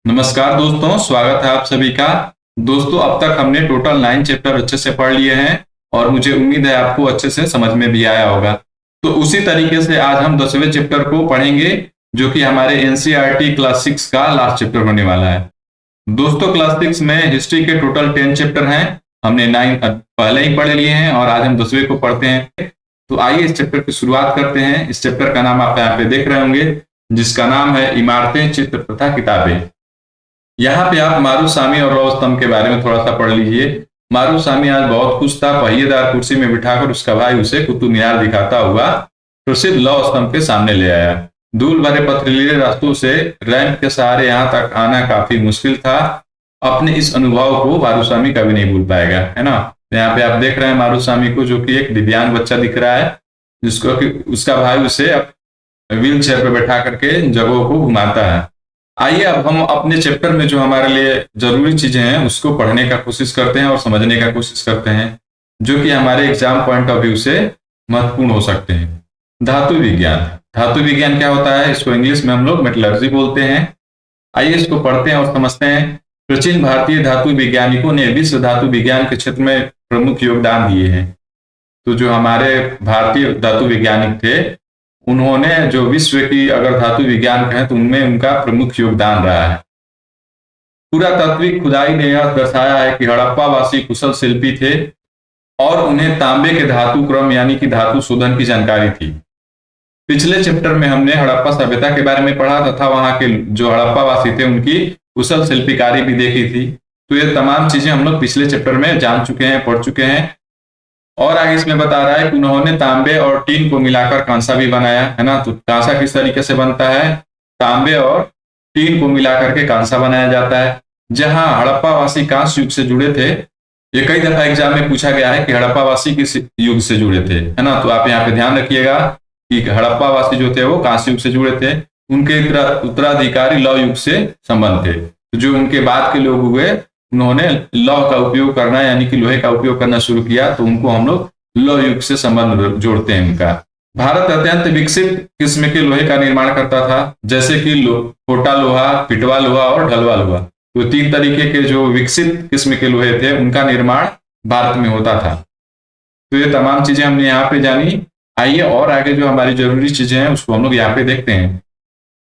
नमस्कार दोस्तों, स्वागत है आप सभी का। दोस्तों, अब तक हमने टोटल 9 चैप्टर अच्छे से पढ़ लिए हैं और मुझे उम्मीद है आपको अच्छे से समझ में भी आया होगा। तो उसी तरीके से आज हम 10वें चैप्टर को पढ़ेंगे, जो कि हमारे एनसीईआरटी क्लास 6 का लास्ट चैप्टर होने वाला है। दोस्तों, क्लास 6 में हिस्ट्री के टोटल 10 चैप्टर हैं। हमने 9 पहले ही पढ़ लिए हैं और आज हम 10वें को पढ़ते हैं। तो आइए इस चैप्टर की शुरुआत करते हैं। इस चैप्टर का नाम आप यहाँ पे देख रहे होंगे, जिसका नाम है इमारतें, चित्र तथा किताबें। यहाँ पे आप मारुसामी और लौह स्तंभ के बारे में थोड़ा सा पढ़ लीजिए। मारुसामी आज बहुत खुश था। पहिएदार कुर्सी में बिठाकर उसका भाई उसे कुतुब मीनार दिखाता हुआ प्रसिद्ध लौह स्तंभ के सामने ले आया। धूल भरे पथरीले रास्तों से रैंप के सहारे यहाँ तक आना काफी मुश्किल था। अपने इस अनुभव को मारुसामी कभी नहीं भूल पाएगा, है ना। यहाँ पे आप देख रहे हैं मारुसामी को, जो कि एक दिव्यांग बच्चा दिख रहा है, जिसको कि उसका भाई उसे व्हील चेयर पर बैठा करके जगहों को घुमाता है। आइए अब हम अपने चैप्टर में जो हमारे लिए जरूरी चीजें हैं उसको पढ़ने का कोशिश करते हैं और समझने का कोशिश करते हैं, जो कि हमारे एग्जाम पॉइंट ऑफ व्यू से महत्वपूर्ण हो सकते हैं। धातु विज्ञान। धातु विज्ञान क्या होता है? इसको इंग्लिश में हम लोग मेटलर्जी बोलते हैं। आइए इसको पढ़ते हैं और समझते हैं। प्राचीन भारतीय धातु वैज्ञानिकों ने विश्व धातु विज्ञान के क्षेत्र में प्रमुख योगदान दिए हैं। तो जो हमारे भारतीय धातु वैज्ञानिक थे, उन्होंने जो विश्व की अगर धातु विज्ञान कहें तो उनमें उनका प्रमुख योगदान रहा है। पुरातात्विक खुदाई ने यह दर्शाया है कि हड़प्पा वासी कुशल शिल्पी थे और उन्हें तांबे के धातु क्रम यानी कि धातु शोधन की जानकारी थी। पिछले चैप्टर में हमने हड़प्पा सभ्यता के बारे में पढ़ा तथा वहां के जो हड़प्पा वासी थे उनकी कुशल शिल्पकारी भी देखी थी। तो ये तमाम चीजें हम लोग पिछले चैप्टर में जान चुके हैं, पढ़ चुके हैं। और आगे इसमें बता रहा है कि उन्होंने तांबे और टीन को मिलाकर कांसा भी बनाया, है ना। तो कांसा किस तरीके से बनता है? तांबे और टीन को मिलाकर के कांसा बनाया जाता है। जहां हड़प्पावासी कांस्य युग से जुड़े थे, ये कई दफा एग्जाम में पूछा गया है कि हड़प्पावासी किस युग से जुड़े थे, है ना। तो आप यहाँ पे ध्यान रखिएगा कि हड़प्पावासी जो थे वो कांस्य युग से जुड़े थे। उनके उत्तराधिकारी लौह युग से संबंध थे। तो जो उनके बाद के लोग हुए, उन्होंने लौह का उपयोग करना यानी कि लोहे का उपयोग करना शुरू किया, तो उनको हम लोग लौह युग से संबंध जोड़ते हैं उनका। भारत अत्यंत विकसित किस्म के लोहे का निर्माण करता था, जैसे कि कोटा लोहा, पिटवा लोहा और ढलवा लोहा। तो 3 तरीके के जो विकसित किस्म के लोहे थे उनका निर्माण भारत में होता था। तो ये तमाम चीजें हमने यहाँ पे जानी। आइए और आगे जो हमारी जरूरी चीजें हैं उसको हम लोग यहाँ पे देखते हैं।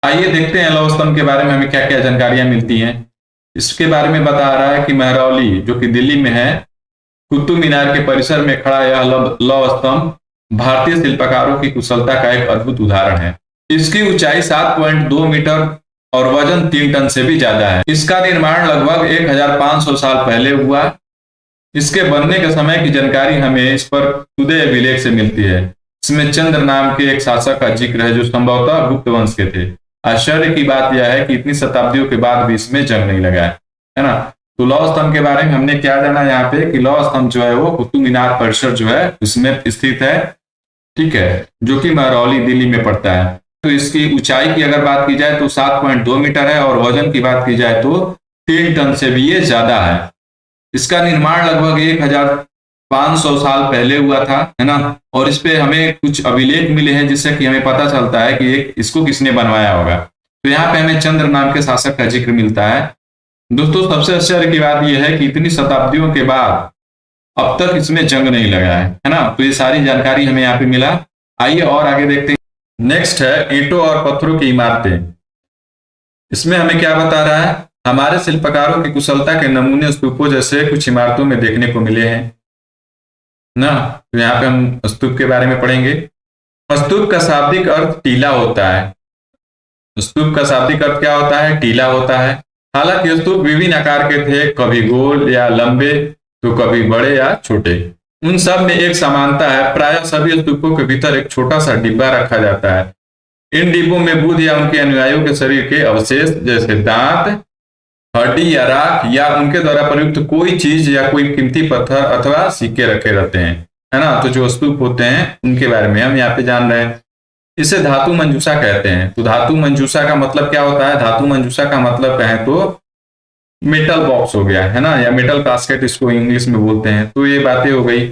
आइए देखते हैं लौह स्तंभ के बारे में हमें क्या क्या जानकारियां मिलती हैं। इसके बारे में बता रहा है कि महरौली, जो कि दिल्ली में है, कुतुब मीनार के परिसर में खड़ा यह लौह स्तंभ भारतीय शिल्पकारों की कुशलता का एक अद्भुत उदाहरण है। इसकी ऊंचाई 7.2 मीटर और वजन 3 टन से भी ज्यादा है। इसका निर्माण लगभग 1500 साल पहले हुआ। इसके बनने के समय की जानकारी हमें इस पर खुदे अभिलेख से मिलती है। इसमें चंद्र नाम के एक शासक का जिक्र है, जो संभवतः गुप्त वंश के थे। आश्चर्य की बात यह है कि इतनी शताब्दियों के बाद भी इसमें जंग नहीं लगा है ना। तो लौह स्तंभ के बारे में हमने क्या जाना यहाँ पे कि लौह स्तंभ जो है वो कुतुब मीनार परिसर जो है उसमें स्थित है, ठीक है, जो कि महरौली दिल्ली में पड़ता है। तो इसकी ऊंचाई की अगर बात की जाए तो 7.2 मीटर है और वजन की बात की जाए तो 3 टन से भी ये ज्यादा है। इसका निर्माण लगभग 1500 साल पहले हुआ था, है ना। और इस पे हमें कुछ अभिलेख मिले हैं जिससे कि हमें पता चलता है कि इसको किसने बनवाया होगा। तो यहाँ पे हमें चंद्र नाम के शासक का जिक्र मिलता है। दोस्तों, सबसे आश्चर्य की बात यह है कि इतनी शताब्दियों के बाद अब तक इसमें जंग नहीं लगा है ना। तो ये सारी जानकारी हमें यहाँ पे मिला। आइए और आगे देखते हैं। नेक्स्ट है ईंटों और पत्थरों की इमारतें। इसमें हमें क्या बता रहा है? हमारे शिल्पकारों की कुशलता के नमूने स्तूपों जैसे कुछ इमारतों में देखने को मिले हैं ना। तो यहाँ पे हम स्तूप के बारे में पढ़ेंगे। स्तूप का शाब्दिक अर्थ टीला होता है। स्तूप का शाब्दिक अर्थ क्या होता है? टीला होता है। हालांकि स्तूप विभिन्न आकार के थे, कभी गोल या लंबे तो कभी बड़े या छोटे। उन सब में एक समानता है, प्रायः सभी स्तूपों के भीतर एक छोटा सा डिब्बा रखा जाता है। इन डिब्बों में बुद्ध या उनके अनुयायियों के शरीर के अवशेष जैसे दांत, हड्डी या राख या उनके द्वारा प्रयुक्त कोई चीज या कोई कीमती पत्थर अथवा सिक्के रखे रहते हैं, है ना। तो जो स्तूप होते हैं उनके बारे में हम यहाँ पे जान रहे हैं। इसे धातु मंजूषा कहते हैं। तो धातु मंजूषा का मतलब क्या होता है? धातु मंजूषा का मतलब कहें तो मेटल बॉक्स हो गया, है ना, या मेटल कास्केट इसको इंग्लिश में बोलते हैं। तो ये बातें हो गई।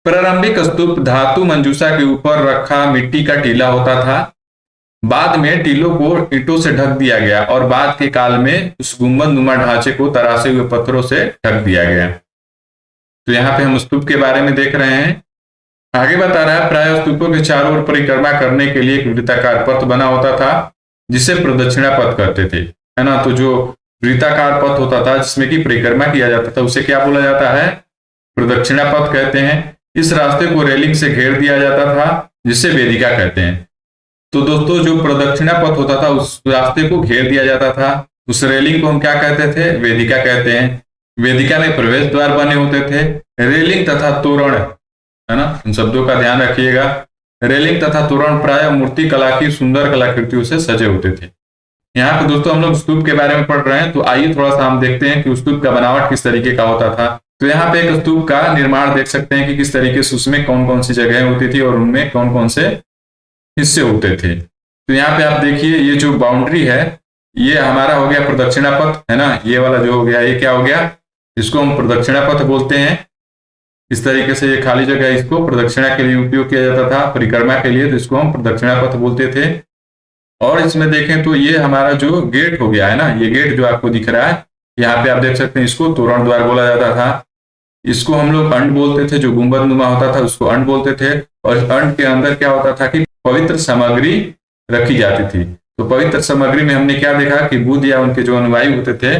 प्रारंभिक स्तूप धातु मंजूषा के ऊपर रखा मिट्टी का टीला होता था। बाद में टीलों को ईंटों से ढक दिया गया और बाद के काल में उस गुंबद नुमा ढांचे को तरासे हुए पत्थरों से ढक दिया गया। तो यहाँ पे हम स्तूप के बारे में देख रहे हैं। आगे बता रहा है, प्राय स्तूपों के चारों ओर परिक्रमा करने के लिए एक वृत्ताकार पथ बना होता था जिसे प्रदक्षिणा पथ कहते थे, है ना। तो जो वृत्ताकार पथ होता था जिसमें कि परिक्रमा किया जाता था उसे क्या बोला जाता है, प्रदक्षिणा पथ कहते हैं। इस रास्ते को रेलिंग से घेर दिया जाता था जिसे वेदिका कहते हैं। तो दोस्तों जो प्रदक्षिणा पथ होता था उस रास्ते को घेर दिया जाता था, उस रेलिंग को हम क्या कहते थे, वेदिका कहते हैं। वेदिका में प्रवेश द्वार बने होते थे। रेलिंग तथा तोरण, है ना, इन शब्दों का ध्यान रखिएगा। रेलिंग तथा तोरण प्राय मूर्ति कला की सुंदर कलाकृतियों से सजे होते थे। यहाँ पे दोस्तों हम लोग स्तूप के बारे में पढ़ रहे हैं, तो आइए थोड़ा सा हम देखते हैं कि स्तूप का बनावट किस तरीके का होता था। तो यहाँ पे एक स्तूप का निर्माण देख सकते हैं कि किस तरीके से उसमें कौन कौन सी जगह होती थी और उनमें कौन कौन से हिस्से होते थे। तो यहाँ पे आप देखिए, ये जो बाउंड्री है ये हमारा हो गया प्रदक्षिणा पथ, है ना। ये वाला जो हो गया ये क्या हो गया, इसको हम प्रदक्षिणा पथ बोलते हैं। इस तरीके से ये खाली जगह इसको प्रदक्षिणा के लिए उपयोग किया जाता था, परिक्रमा के लिए, तो इसको हम प्रदक्षिणा पथ बोलते थे। और इसमें देखें तो ये हमारा जो गेट हो गया है ना, ये गेट जो आपको दिख रहा है यहाँ पे आप देख सकते हैं, इसको तोरण द्वार बोला जाता था। इसको हम लोग अंड बोलते थे, जो गुंबद नुमा होता था उसको अंड बोलते थे। और अंड के अंदर क्या होता था कि पवित्र सामग्री रखी जाती थी। तो पवित्र सामग्री में हमने क्या देखा कि बुद्ध या उनके जो अनुयायी होते थे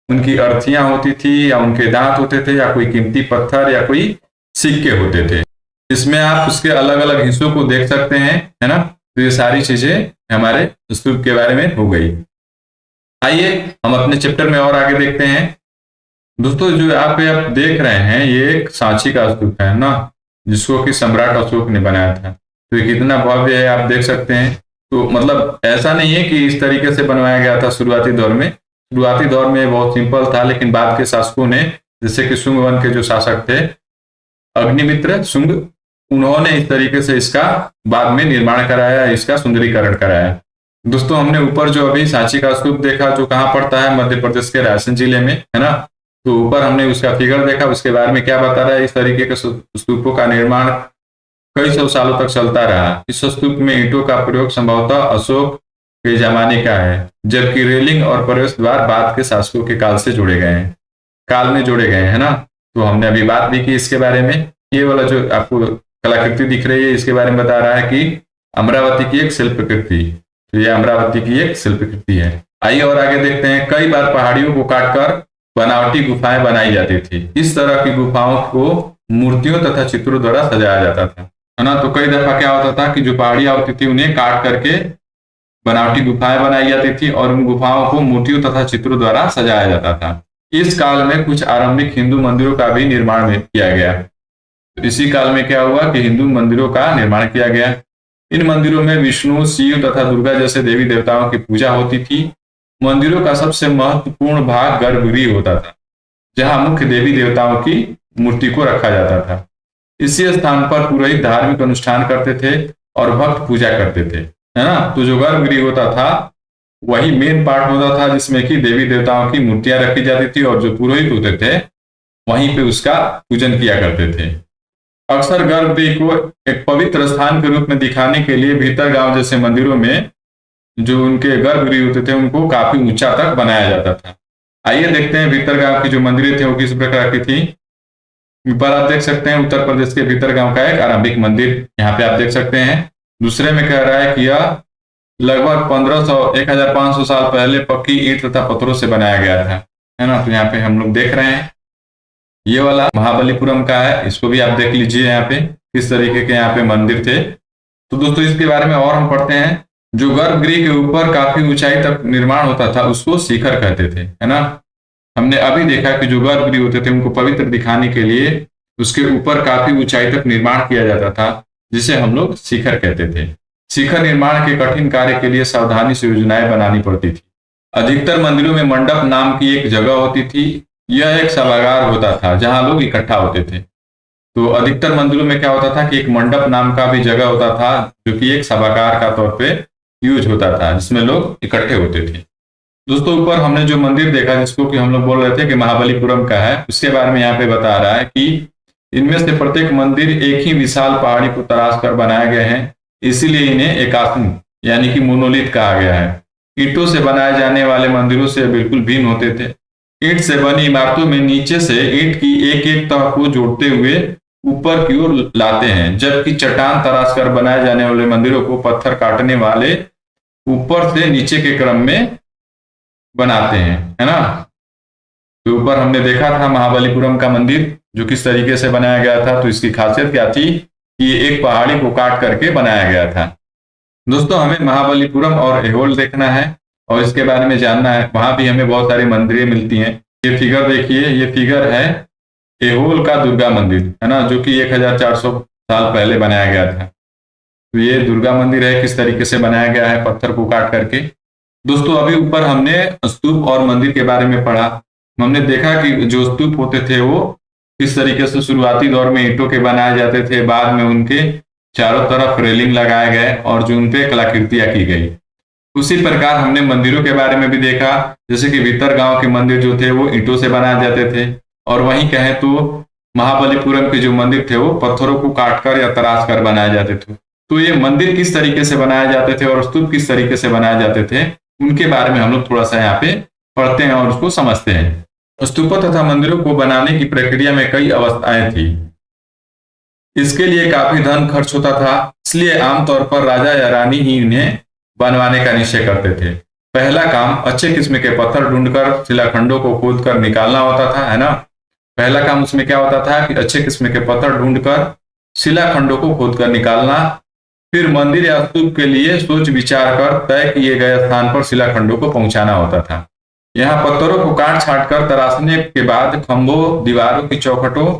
उनकी अर्थियां होती थी या उनके दांत होते थे या कोई कीमती पत्थर या कोई सिक्के होते थे। इसमें आप उसके अलग अलग हिस्सों को देख सकते हैं, है ना। तो ये सारी चीजें हमारे स्तूप के बारे में हो गई। आइए हम अपने चैप्टर में और आगे देखते हैं। दोस्तों जो आप देख रहे हैं ये एक सांची का स्तूप है ना, जिसको कि सम्राट अशोक ने बनाया था। तो ये कितना भव्य है आप देख सकते हैं। तो मतलब ऐसा नहीं है कि इस तरीके से बनवाया गया था शुरुआती दौर में। शुरुआती दौर में बहुत सिंपल था, लेकिन बाद के शासकों ने, जैसे कि शुंग वंश के जो शासक थे अग्निमित्र शुंग, उन्होंने इस तरीके से इसका बाद में निर्माण कराया, इसका सुंदरीकरण कराया। दोस्तों हमने ऊपर जो अभी सांची का स्तूप देखा जो कहाँ पड़ता है, मध्य प्रदेश के रायसेन जिले में, है ना। तो ऊपर हमने उसका फिगर देखा, उसके बारे में क्या बता रहा है, इस तरीके के स्तूपों का निर्माण कई सौ सालों तक चलता रहा। इस स्तूप में ईंटों का प्रयोग संभवतः अशोक के जमाने का है, जबकि रेलिंग और प्रवेश द्वार बाद के शासकों के काल से जोड़े गए हैं, काल में जोड़े गए हैं, है ना। तो हमने अभी बात भी की इसके बारे में। ये वाला जो आपको कलाकृति दिख रही है इसके बारे में बता रहा है कि अमरावती की एक शिल्पकृति। तो ये अमरावती की एक शिल्पकृति है। आइए और आगे देखते हैं। कई बार पहाड़ियों को काटकर बनावटी गुफाएं बनाई जाती थी। इस तरह की गुफाओं को मूर्तियों तथा चित्रों द्वारा सजाया जाता था, है ना। तो कई दफा क्या होता था कि जो पहाड़ियां होती थी उन्हें काट करके बनावटी गुफाएं बनाई जाती थी और उन गुफाओं को मूर्तियों तथा चित्रों द्वारा सजाया जाता था। इस काल में कुछ आरंभिक हिंदू मंदिरों का भी निर्माण किया गया। तो इसी काल में क्या हुआ कि हिंदू मंदिरों का निर्माण किया गया। इन मंदिरों में विष्णु, शिव तथा दुर्गा जैसे देवी देवताओं की पूजा होती थी। मंदिरों का सबसे महत्वपूर्ण भाग गर्भगृह होता था, जहां मुख्य देवी देवताओं की मूर्ति को रखा जाता था। इसी स्थान पर पुरोहित धार्मिक अनुष्ठान करते थे और भक्त पूजा करते थे, है ना। तो जो गर्भगृह होता था वही मेन पार्ट होता था जिसमें कि देवी देवताओं की मूर्तियां रखी जाती थी और जो पुरोहित होते थे वहीं पे उसका पूजन किया करते थे। अक्सर गर्भगृह को एक पवित्र स्थान के रूप में दिखाने के लिए भीतर गांव जैसे मंदिरों में जो उनके गर्भगृह होते थे उनको काफी ऊंचा तक बनाया जाता था। आइए देखते हैं भीतर गांव की जो मंदिरें थे वो किस प्रकार की थी। ऊपर आप देख सकते हैं उत्तर प्रदेश के भीतर गांव का एक आरंभिक मंदिर यहाँ पे आप देख सकते हैं। दूसरे में कह रहा है कि यह लगभग 1500-1500 साल पहले पक्की ईंट तथा पत्थरों से बनाया गया था, है ना। तो यहाँ पे हम लोग देख रहे हैं ये वाला महाबलीपुरम का है, इसको भी आप देख लीजिए यहाँ पे किस तरीके के यहाँ पे मंदिर थे। तो दोस्तों इसके बारे में और हम पढ़ते हैं। जो गर्भगृह के ऊपर काफी ऊंचाई तक निर्माण होता था उसको शिखर कहते थे, है ना। हमने अभी देखा कि जो गर्भगृह होते थे उनको पवित्र दिखाने के लिए उसके ऊपर काफी ऊंचाई तक निर्माण किया जाता था, जिसे हम लोग शिखर कहते थे। शिखर निर्माण के कठिन कार्य के लिए सावधानी से योजनाएं बनानी पड़ती थी। अधिकतर मंदिरों में मंडप नाम की एक जगह होती थी। यह एक सभागार होता था जहां लोग इकट्ठा होते थे। तो अधिकतर मंदिरों में क्या होता था कि एक मंडप नाम का भी जगह होता था जो कि एक सभागार का तौर पे यूज होता था, जिसमें लोग इकट्ठे होते थे। दोस्तों ऊपर हमने जो मंदिर देखा जिसको कि हम लोग बोल रहे थे कि महाबलीपुरम का है, उसके बारे में यहाँ पे बता रहा है कि इनमें से प्रत्येक मंदिर एक ही विशाल पहाड़ी को तराश कर बनाए गए हैं, इसीलिए इन्हें एकात्म यानी कि मोनोलिथ कहा गया है। ईंटों से बनाए जाने वाले मंदिरों से बिल्कुल भिन्न होते थे। ईंट से बनी इमारतों में नीचे से ईंट की एक एक तह को जोड़ते हुए ऊपर की ओर लाते हैं, जबकि चट्टान तराश कर बनाए जाने वाले मंदिरों को पत्थर काटने वाले ऊपर से नीचे के क्रम में बनाते हैं, है ना। तो ऊपर हमने देखा था महाबलीपुरम का मंदिर जो किस तरीके से बनाया गया था। तो इसकी खासियत क्या थी कि ये एक पहाड़ी को काट करके बनाया गया था। दोस्तों, हमें महाबलीपुरम और ऐहोल देखना है और इसके बारे में जानना है। वहां भी हमें बहुत सारी मंदिरें मिलती हैं। ये फिगर देखिए, ये फिगर है ऐहोल का दुर्गा मंदिर, है ना, जो कि 1400 साल पहले बनाया गया था। तो ये दुर्गा मंदिर है, किस तरीके से बनाया गया है पत्थर को काट करके। दोस्तों, अभी ऊपर हमने स्तूप और मंदिर के बारे में पढ़ा। हमने देखा कि जो स्तूप होते थे वो किस तरीके से शुरुआती दौर में ईंटों के बनाए जाते थे, बाद में उनके चारों तरफ रेलिंग लगाए गए और जो उनपे कलाकृतियां की गई। उसी प्रकार हमने मंदिरों के बारे में भी देखा, जैसे कि भीतर गांव के मंदिर जो थे वो ईंटों से बनाए जाते थे, और वहीं कहें तो महाबलीपुरम के जो मंदिर थे वो पत्थरों को काटकर या तराश कर बनाए जाते थे। तो ये मंदिर किस तरीके से बनाए जाते थे और स्तूप किस तरीके से बनाए जाते थे, उनके बारे में हम लोग थोड़ा सा यहाँ पे पढ़ते हैं और उसको समझते हैं। स्तूपों तथा मंदिरों को बनाने की प्रक्रिया में कई अवस्थाएं थी। इसके लिए काफी धन खर्च होता था, इसलिए आमतौर पर राजा या रानी ही इन्हें बनवाने का निश्चय करते थे। पहला काम अच्छे किस्म के पत्थर ढूंढकर शिलाखंडों को खोद कर निकालना होता था, है ना। पहला काम उसमें क्या होता था कि अच्छे किस्म के पत्थर ढूंढकर शिलाखंडों को खोद कर निकालना, फिर मंदिर या स्तूप के लिए सोच विचार कर तय किए गए स्थान पर शिलाखंडों को पहुंचाना होता था। यहाँ पत्थरों को काट छाट कर तराशने के बाद खंभों, दीवारों की चौखटों,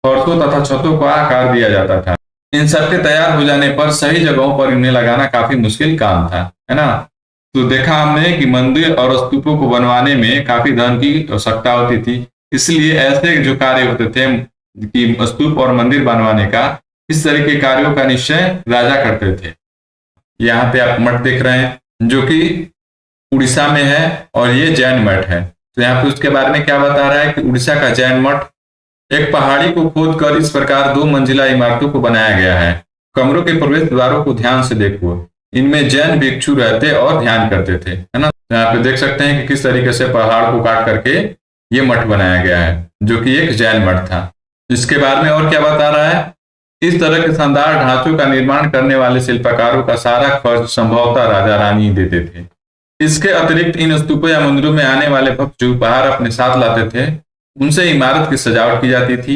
फर्शों तथा छतों को आकार दिया जाता था। इन सबके तैयार हो जाने पर सही जगहों पर इन्हें लगाना काफी मुश्किल काम था, है ना। तो देखा हमने कि मंदिर और स्तूपों को बनवाने में काफी धन की आवश्यकता होती थी, इसलिए ऐसे जो कार्य होते थे कि स्तूप और मंदिर बनवाने का, इस तरह के कार्यों का निश्चय राजा करते थे। यहाँ पे आप मठ देख रहे हैं जो कि उड़ीसा में है और ये जैन मठ है। तो यहाँ पे उसके बारे में क्या बता रहा है कि उड़ीसा का जैन मठ एक पहाड़ी को खोद कर इस प्रकार 2 मंजिला इमारतों को बनाया गया है। कमरों के प्रवेश द्वारों को ध्यान से देखो, इनमें जैन भिक्षु रहते और ध्यान करते थे, है ना। यहाँ पे देख सकते हैं कि किस तरीके से पहाड़ को काट करके ये मठ बनाया गया है जो कि एक जैन मठ था। इसके बारे में और क्या बता रहा है, इस तरह के शानदार ढांचों का निर्माण करने वाले शिल्पकारों का सारा खर्च संभवतः राजा रानी ही देते थे। इसके अतिरिक्त इन स्तूपों या मंदिरों में आने वाले भक्त जो उपहार अपने साथ लाते थे, उनसे इमारत की सजावट की जाती थी।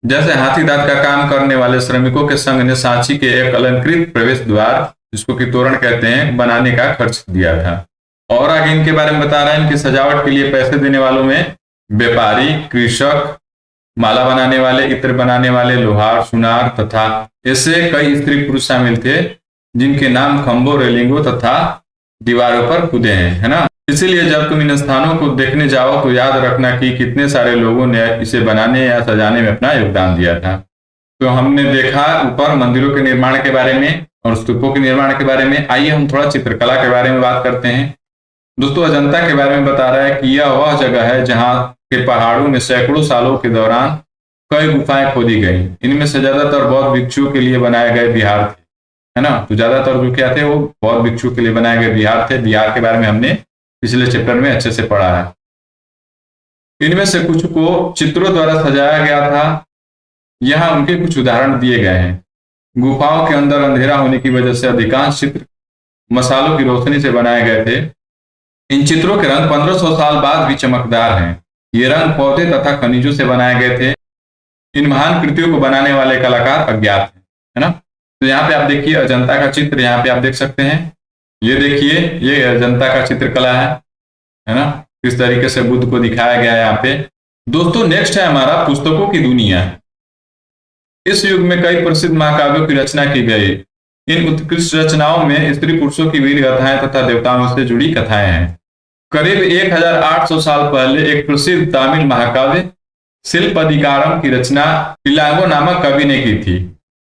जैसे हाथी दांत का काम करने वाले श्रमिकों के संघ ने सांची के एक अलंकृत प्रवेश द्वार, जिसको कि तोरण कहते हैं, बनाने का खर्च दिया था। और आगे इनके बारे में बता रहा है, इनकी सजावट के लिए पैसे देने वालों में व्यापारी, कृषक, माला बनाने वाले, इत्र बनाने वाले, लोहार, सुनार तथा ऐसे कई स्त्री पुरुष शामिल थे जिनके नाम खंभों, रेलिंगों तथा दीवारों पर खुदे हैं, है ना। इसीलिए जब तुम इन स्थानों को देखने जाओ तो याद रखना कि कितने सारे लोगों ने इसे बनाने या सजाने में अपना योगदान दिया था। तो हमने देखा ऊपर मंदिरों के निर्माण के बारे में और स्तूपों के निर्माण के बारे में। आइए हम थोड़ा चित्रकला के बारे में बात करते हैं। दोस्तों, अजंता के बारे में बता रहा है कि यह वह जगह है जहाँ के पहाड़ों में सैकड़ों सालों के दौरान कई गुफाएं खोदी गई। इनमें से ज्यादातर बौद्ध भिक्षुओं के लिए बनाए गए विहार थे, है ना। तो ज्यादातर जो क्या थे वो बौद्ध भिक्षुओं के लिए बनाए गए विहार थे। विहार के बारे में हमने पिछले चैप्टर में अच्छे से पढ़ा है। इनमें से कुछ को चित्रों द्वारा सजाया गया था। यहाँ उनके कुछ उदाहरण दिए गए हैं। गुफाओं के अंदर अंधेरा होने की वजह से अधिकांश चित्र मसालों की रोशनी से बनाए गए थे। इन चित्रों के रंग 1500 साल बाद भी चमकदार हैं। ये रंग पौधे तथा खनिजों से बनाए गए थे। इन महान कृतियों को बनाने वाले कलाकार अज्ञात हैं, है ना। तो यहाँ पे आप देखिए अजंता का चित्र, यहाँ पे आप देख सकते हैं। ये देखिए, ये अजंता का चित्रकला है ना। किस तरीके से बुद्ध को दिखाया गया है यहाँ पे। दोस्तों, नेक्स्ट है हमारा पुस्तकों की दुनिया। इस युग में कई प्रसिद्ध महाकाव्यों की रचना की गई। इन उत्कृष्ट रचनाओं में स्त्री पुरुषों की वीर गाथाएं तथा देवताओं से जुड़ी कथाएं हैं। करीब 1800 साल पहले एक प्रसिद्ध तमिल महाकाव्य शिल्पदिकारम की रचना इलांगो नामक कवि ने की थी,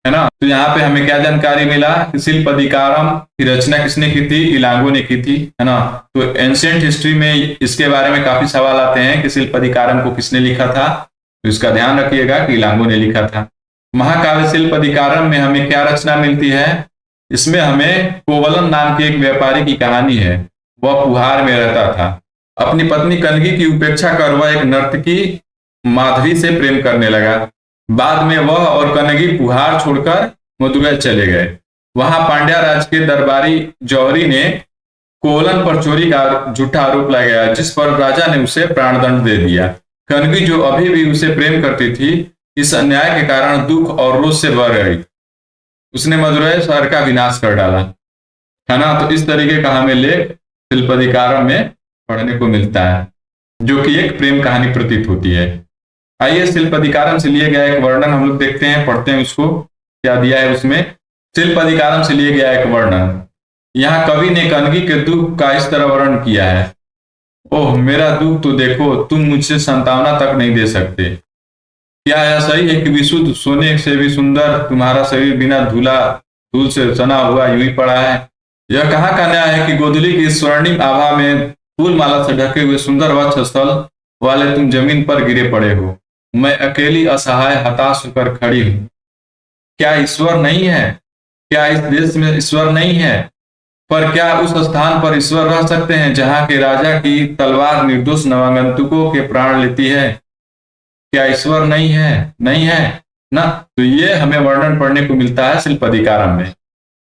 है ना। तो यहाँ पे हमें क्या जानकारी मिला कि शिल्पदिकारम की रचना किसने की थी, इलांगो ने की थी, है ना। तो एंशिएंट हिस्ट्री में इसके बारे में काफी सवाल आते हैं कि शिल्पदिकारम को किसने लिखा था। तो इसका ध्यान रखिएगा कि इलांगो ने लिखा था। महाकाव्य शिल्पदिकारम में हमें क्या रचना मिलती है, इसमें हमें कोवलन नाम के एक व्यापारी की कहानी है। वह पुहार में रहता था। अपनी पत्नी कनगी की उपेक्षा कर वह एक नर्तकी माधवी से प्रेम करने लगा। बाद में वह और कनगी पुहार छोड़कर मदुरै चले गए। वहां पांड्या राज के दरबारी जौहरी ने कोवलन पर चोरी का झूठा आरोप लगाया, जिस पर राजा ने उसे प्राणदंड दे दिया। कनगी, जो अभी भी उसे प्रेम करती थी, इस अन्याय के कारण दुख और रोष से भर गई। उसने मदुरै शहर का विनाश कर डाला, है ना। तो इस तरीके का हमें लेख शिल्पधिकारम में पढ़ने को मिलता है, जो कि एक प्रेम कहानी प्रतीत होती है। आइए शिल्पधिकारम से लिए गया एक वर्णन हम लोग देखते हैं, पढ़ते हैं उसको, क्या दिया है उसमें। शिल्पधिकारम से लिए गया एक वर्णन। यहाँ कवि ने कनगी के दुख का इस तरह वर्णन किया है। ओह मेरा दुख तो देखो, तुम मुझसे संतावना तक नहीं दे सकते। क्या यह सही है कि विशुद्ध सोने से भी सुंदर तुम्हारा शरीर बिना धूल से सना हुआ यूं ही पड़ा है? यह कहाँ का न्याय है कि गोधूली की स्वर्णिम आभा में फूल माला से ढके हुए सुंदर वक्ष स्थल वाले तुम जमीन पर गिरे पड़े हो। मैं अकेली असहाय हताश होकर खड़ी हूं। क्या ईश्वर नहीं है? क्या इस देश में ईश्वर नहीं है? पर क्या उस स्थान पर ईश्वर रह सकते हैं जहां के राजा की तलवार निर्दोष नवागंतुकों के प्राण लेती है? क्या ईश्वर नहीं है? नहीं है ना। तो ये हमें वर्णन पढ़ने को मिलता है शिल्पधिकारम में।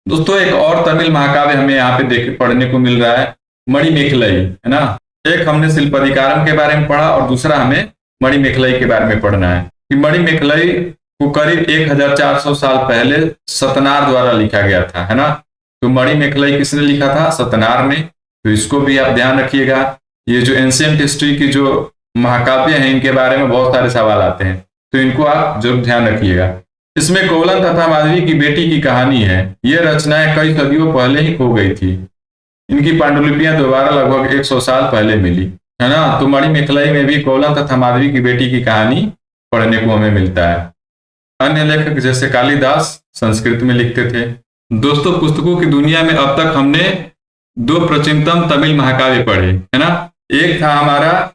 दोस्तों एक और तमिल महाकाव्य हमें यहाँ पे पढ़ने को मिल रहा है, मणिमेखलई, है ना। एक हमने शिल्पधिकारम के बारे में पढ़ा और दूसरा हमें मणिमेखलई के बारे में पढ़ना है कि मणिमेखलई को करीब 1400 साल पहले सतनार द्वारा लिखा गया था, है ना। तो मणिमेखलई किसने लिखा था? सतनार ने। तो इसको भी आप ध्यान रखिएगा। ये जो एंशिएंट हिस्ट्री की जो महाकाव्य हैं, इनके बारे में बहुत सारे सवाल आते हैं, तो इनको आप जरूर ध्यान रखिएगा। इसमें कोवलन तथा माधवी की बेटी की कहानी है। ये रचनाएं कई सदियों पहले ही खो गई थी। इनकी पांडुलिपियां दोबारा लगभग 100 साल पहले मिली, है ना। तो मणिमेखलई में भी कोवलन तथा माधवी की बेटी की कहानी पढ़ने को हमें मिलता है। अन्य लेखक जैसे कालिदास संस्कृत में लिखते थे। दोस्तों पुस्तकों की दुनिया में अब तक हमने 2 प्राचीनतम तमिल महाकाव्य पढ़े, है ना। एक था हमारा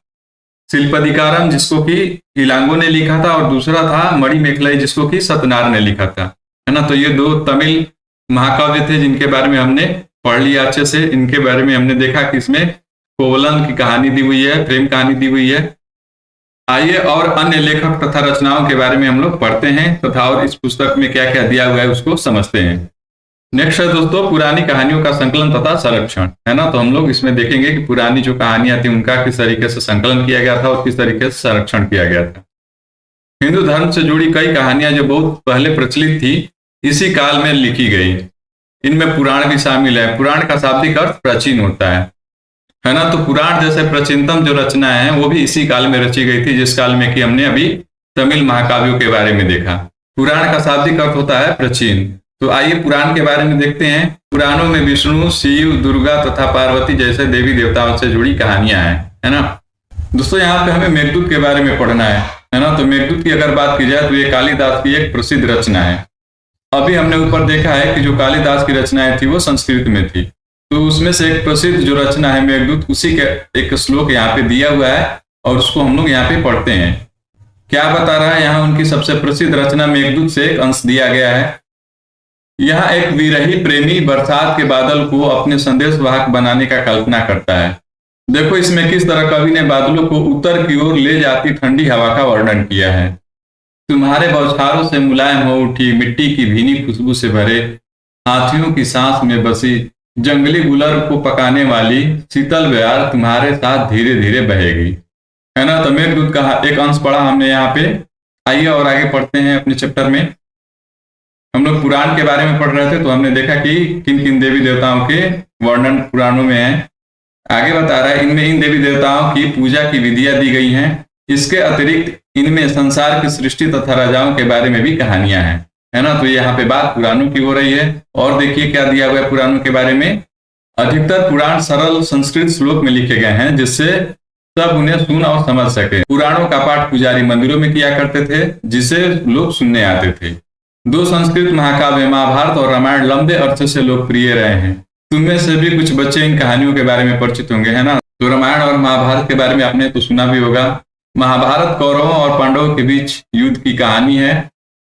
शिल्पधिकारम, जिसको कि इलांगो ने लिखा था, और दूसरा था मणिमेखलई, जिसको कि सतनार ने लिखा था, है ना। तो ये 2 तमिल महाकाव्य थे जिनके बारे में हमने पढ़ लिया अच्छे से। इनके बारे में हमने देखा कि इसमें कोवलन की कहानी दी हुई है, प्रेम कहानी दी हुई है। आइए और अन्य लेखक तथा रचनाओं के बारे में हम लोग पढ़ते हैं तथा और इस पुस्तक में क्या क्या दिया हुआ है उसको समझते हैं। नेक्स्ट है दोस्तों पुरानी कहानियों का संकलन तथा संरक्षण, है ना। तो हम लोग इसमें देखेंगे कि पुरानी जो कहानियां थी उनका किस तरीके से संकलन किया गया था और किस तरीके से संरक्षण किया गया था। हिंदू धर्म से जुड़ी कई कहानियां जो बहुत पहले प्रचलित थी, इसी काल में लिखी गई। इनमें पुराण भी शामिल है। पुराण का शाब्दिक अर्थ प्राचीन होता है ना। तो पुराण जैसे प्राचीनतम जो रचनाएं हैं वो भी इसी काल में रची गई थी, जिस काल में कि हमने अभी तमिल महाकाव्यों के बारे में देखा। पुराण का शाब्दिक अर्थ होता है प्राचीन। तो आइए पुराण के बारे में देखते हैं। पुराणों में विष्णु, शिव, दुर्गा तथा पार्वती जैसे देवी देवताओं से जुड़ी कहानियां हैं, है ना। दोस्तों यहाँ पे हमें मेघदूत के बारे में पढ़ना है ना। तो मेघदूत की अगर बात की जाए तो ये कालिदास की एक प्रसिद्ध रचना है। अभी हमने ऊपर देखा है कि जो कालिदास की रचनाएं थी वो संस्कृत में थी। तो उसमें से एक प्रसिद्ध जो रचना है मेघदूत, उसी का एक श्लोक यहाँ पे दिया हुआ है और उसको हम लोग यहाँ पे पढ़ते हैं। क्या बता रहा है यहाँ? उनकी सबसे प्रसिद्ध रचना मेघदूत से एक अंश दिया गया है। यहाँ एक विरही प्रेमी बरसात के बादल को अपने संदेश वाहक बनाने का कल्पना करता है। देखो इसमें किस तरह कवि ने बादलों को उत्तर की ओर ले जाती ठंडी हवा का वर्णन किया है। तुम्हारे बौछारों से मुलायम हो उठी मिट्टी की भीनी खुशबू से भरे हाथियों की सांस में बसी जंगली गुलर को पकाने वाली शीतल बयार तुम्हारे साथ धीरे धीरे बहेगी, है ना। तो मेघदूत का एक अंश पढ़ा हमने यहाँ पे। आइए और आगे पढ़ते हैं अपने चैप्टर में। हम लोग पुराण के बारे में पढ़ रहे थे, तो हमने देखा कि किन किन देवी देवताओं के वर्णन पुराणों में है। आगे बता रहा है इनमें इन देवी देवताओं की पूजा की विधियां दी गई हैं। इसके अतिरिक्त इनमें संसार की सृष्टि तथा राजाओं के बारे में भी कहानियां हैं, है ना। तो यहाँ पे बात पुराणों की हो रही है। और देखिए क्या दिया हुआ है पुराणों के बारे में। अधिकतर पुराण सरल संस्कृत श्लोक में लिखे गए हैं, जिससे सब उन्हें सुन और समझ सके। पुराणों का पाठ पुजारी मंदिरों में किया करते थे, जिसे लोग सुनने आते थे। 2 संस्कृत महाकाव्य महाभारत और रामायण लंबे अरसे से लोकप्रिय रहे हैं। तुममें से भी कुछ बच्चे इन कहानियों के बारे में परिचित होंगे, है ना। तो रामायण और महाभारत के बारे में आपने तो सुना भी होगा। महाभारत कौरवों और पांडवों के बीच युद्ध की कहानी है।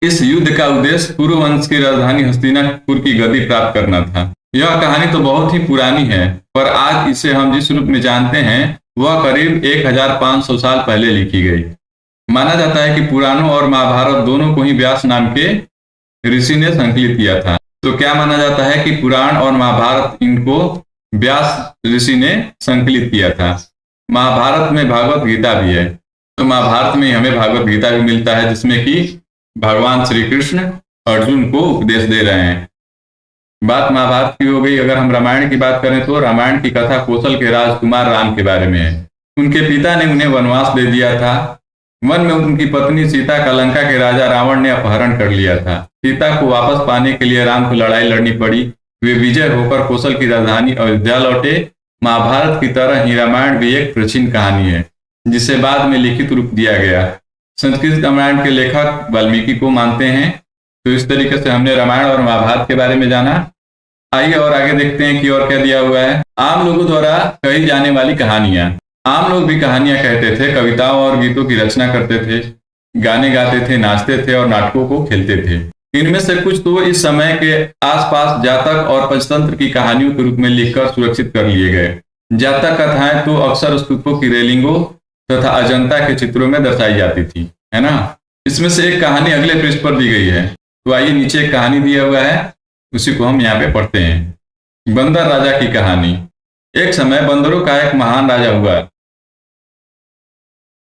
इस युद्ध का उद्देश्य कुरुवंश की राजधानी हस्तिनापुर की गद्दी प्राप्त करना था। यह कहानी तो बहुत ही पुरानी है, पर आज इसे हम जिस रूप में जानते हैं वह करीब 1500 साल पहले लिखी गई। माना जाता है कि पुराणों और महाभारत दोनों को ही व्यास नाम के ऋषि ने संकलित किया था। तो क्या माना जाता है कि पुराण और महाभारत इनको व्यास ऋषि ने संकलित किया था। महाभारत में भागवत गीता भी है, तो महाभारत में हमें भागवत गीता भी मिलता है, जिसमें कि भगवान श्री कृष्ण अर्जुन को उपदेश दे रहे हैं। बात महाभारत की हो गई। अगर हम रामायण की बात करें तो रामायण की कथा कौशल के राजकुमार राम के बारे में है। उनके पिता ने उन्हें वनवास दे दिया था। वन में उनकी पत्नी सीता का लंका के राजा रावण ने अपहरण कर लिया था। सीता को वापस पाने के लिए राम को लड़ाई लड़नी पड़ी। वे विजय होकर कौशल की राजधानी अयोध्या लौटे। महाभारत की तरह ही रामायण भी एक प्राचीन कहानी है, जिसे बाद में लिखित रूप दिया गया। संस्कृत रामायण के लेखक वाल्मीकि को मानते हैं। तो इस तरीके से हमने रामायण और महाभारत के बारे में जाना। आइए और आगे देखते हैं कि और क्या दिया हुआ है। आम लोगों द्वारा कही जाने वाली कहानियां। आम लोग भी कहानियां कहते थे, कविताओं और गीतों की रचना करते थे, गाने गाते थे, नाचते थे और नाटकों को खेलते थे। इनमें से कुछ तो इस समय के आसपास जातक और पंचतंत्र की कहानियों के रूप में लिखकर सुरक्षित कर लिए गए। जातक कथाएं तो अक्सर स्तूपों की रेलिंगों तथा अजंता के चित्रों में दर्शाई जाती थी, है ना। इसमें से एक कहानी अगले पृष्ठ पर दी गई है। तो आइए नीचे एक कहानी दिया हुआ है, उसी को हम यहाँ पे पढ़ते हैं। बंदर राजा की कहानी। एक समय बंदरों का एक महान राजा हुआ।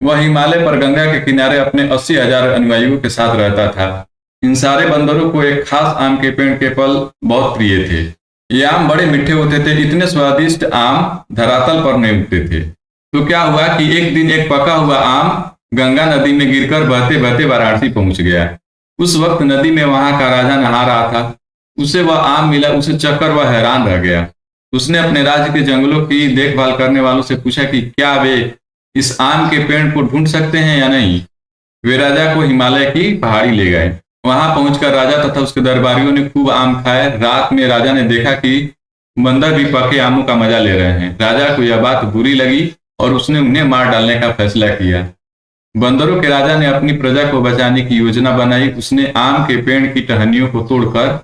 वह हिमालय पर गंगा के किनारे अपने 80,000 अनुयायियों के साथ रहता था। इन सारे बंदरों को एक खास आम के पेड़ के फल बहुत प्रिय थे। ये आम बड़े मीठे होते थे। इतने स्वादिष्ट आम धरातल पर नहीं उगते थे। तो क्या हुआ कि एक दिन एक पका हुआ आम गंगा नदी में गिरकर बहते बहते वाराणसी पहुंच गया। उस वक्त नदी में वहां का राजा नहा रहा था। उसे वह आम मिला। उसे चखकर वह हैरान रह गया। उसने अपने राज्य के जंगलों की देखभाल करने वालों से पूछा कि क्या वे इस आम के पेड़ को ढूंढ सकते हैं या नहीं। वे राजा को हिमालय की पहाड़ी ले गए। वहां पहुंचकर राजा तथा उसके दरबारियों ने खूब आम खाए। रात में राजा ने देखा कि बंदर भी पके आमों का मजा ले रहे हैं। राजा को यह बात बुरी लगी और उसने उन्हें मार डालने का फैसला किया। बंदरों के राजा ने अपनी प्रजा को बचाने की योजना बनाई। उसने आम के पेड़ की टहनियों को तोड़कर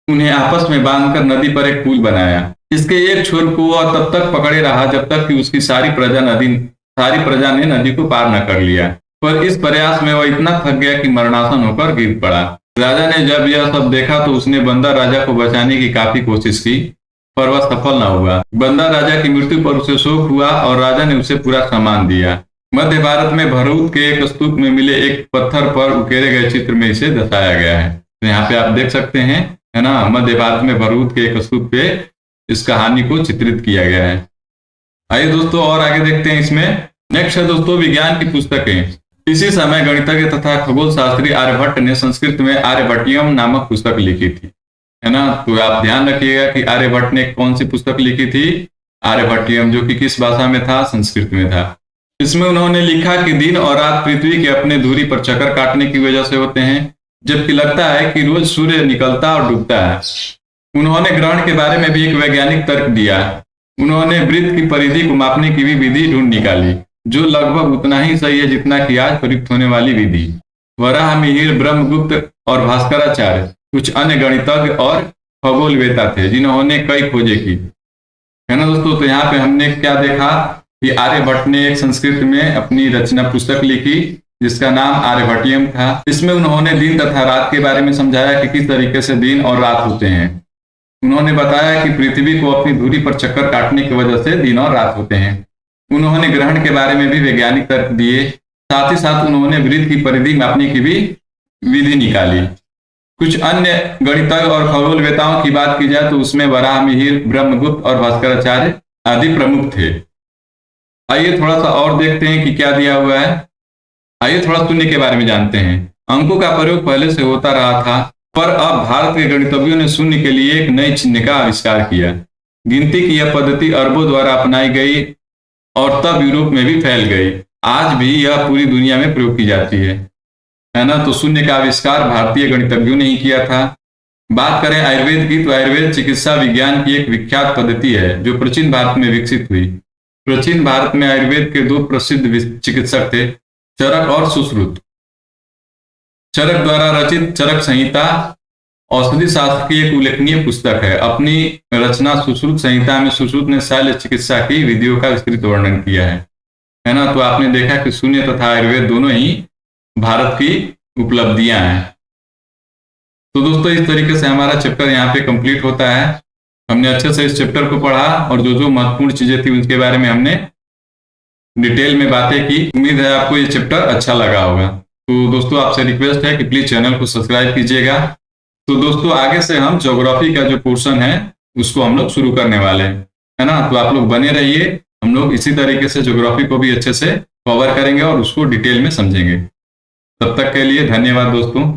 उन्हें आपस में बांधकर नदी पर एक पुल बनाया। इसके एक छोर को वह तब तक पकड़े रहा जब तक कि उसकी सारी प्रजा ने नदी को पार न कर लिया। पर इस प्रयास में वह इतना थक गया कि मरणासन होकर गिर पड़ा। राजा ने जब यह सब देखा तो उसने बंदर राजा को बचाने की काफी कोशिश की, पर वह सफल न हुआ। बंदर राजा की मृत्यु पर उसे शोक हुआ और राजा ने उसे पूरा सम्मान दिया। मध्य भारत में भरूच के एक स्तूप में मिले एक पत्थर पर उकेरे गए चित्र में इसे दर्शाया गया है। तो यहाँ पे आप देख सकते हैं, है ना, मध्य भारत में भरूच के एक स्तूप पे इस कहानी को चित्रित किया गया है। आइए दोस्तों और आगे देखते हैं। इसमें नेक्स्ट है दोस्तों विज्ञान की पुस्तकें। इसी समय गणितज्ञ तथा खगोल शास्त्री आर्यभट्ट ने संस्कृत में आर्यभट्टियम नामक पुस्तक लिखी थी, है ना। तो आप ध्यान रखिएगा कि आर्यभट्ट ने कौन सी पुस्तक लिखी थी, आर्यभट्टियम, जो कि किस भाषा में था, संस्कृत में था। इसमें उन्होंने लिखा कि दिन और रात पृथ्वी के अपने धुरी पर चक्कर काटने की वजह से होते हैं, जबकि लगता है कि रोज सूर्य निकलता और डूबता है। उन्होंने ग्रहण के बारे में भी एक वैज्ञानिक तर्क दिया। उन्होंने वृत्त की परिधि को मापने की भी विधि ढूंढ निकाली, जो लगभग उतना ही सही है जितना कि आज प्रयुक्त होने वाली विधि। वराहमिहिर, ब्रह्मगुप्त और भास्कराचार्य कुछ अन्य गणितज्ञ और खगोलवेता थे जिन्होंने कई खोजें की, है ना दोस्तों। तो यहाँ पे हमने क्या देखा कि आर्यभट्ट ने एक संस्कृत में अपनी रचना पुस्तक लिखी जिसका नाम आर्यभट्टियम था। इसमें उन्होंने दिन तथा रात के बारे में समझाया कि किस तरीके से दिन और रात होते हैं। उन्होंने बताया कि पृथ्वी को अपनी धुरी पर चक्कर काटने की वजह से दिन और रात होते हैं। उन्होंने ग्रहण के बारे में भी वैज्ञानिक तर्क दिए। साथ ही साथ उन्होंने वृत्त की परिधि मापने की भी विधि निकाली। कुछ अन्य गणितज्ञ और खगोलवेताओं की बात की जाए तो उसमें वराहमिहिर, ब्रह्मगुप्त और भास्कराचार्य आदि प्रमुख थे। आइए थोड़ा सा और देखते हैं कि क्या दिया हुआ है। आइए थोड़ा शून्य के बारे में जानते हैं। अंकों का प्रयोग पहले से होता रहा था, पर अब भारत के गणितज्ञों ने शून्य के लिए एक नई चिन्ह का आविष्कार किया। गिनती की यह पद्धति अरबों द्वारा अपनाई गई और तब यूरोप में भी फैल गई। आज भी यह पूरी दुनिया में प्रयोग की जाती है ना। तो शून्य का आविष्कार भारतीय गणितज्ञों ने ही किया था। बात करें आयुर्वेद की, तो आयुर्वेद चिकित्सा विज्ञान की एक विख्यात पद्धति है जो प्राचीन भारत में विकसित हुई। प्राचीन भारत में आयुर्वेद के दो प्रसिद्ध चिकित्सक थे, चरक और सुश्रुत। चरक द्वारा रचित चरक संहिता औषधि शास्त्र की एक उल्लेखनीय पुस्तक है। अपनी रचना सुश्रुत संहिता में सुश्रुत ने शल्य चिकित्सा की विधियों का विस्तृत वर्णन किया है ना। तो आपने देखा कि शून्य तथा आयुर्वेद दोनों ही भारत की उपलब्धियां हैं। तो दोस्तों इस तरीके से हमारा चैप्टर यहाँ पे कंप्लीट होता है। हमने अच्छे से इस चैप्टर को पढ़ा और जो जो महत्वपूर्ण चीजें थी उसके बारे में हमने डिटेल में बातें की। उम्मीद है आपको ये चैप्टर अच्छा लगा होगा। तो दोस्तों आपसे रिक्वेस्ट है कि प्लीज चैनल को सब्सक्राइब कीजिएगा। तो दोस्तों आगे से हम ज्योग्राफी का जो पोर्शन है उसको हम लोग शुरू करने वाले हैं, है ना। तो आप लोग बने रहिए, हम लोग इसी तरीके से ज्योग्राफी को भी अच्छे से कवर करेंगे और उसको डिटेल में समझेंगे। तब तक के लिए धन्यवाद दोस्तों।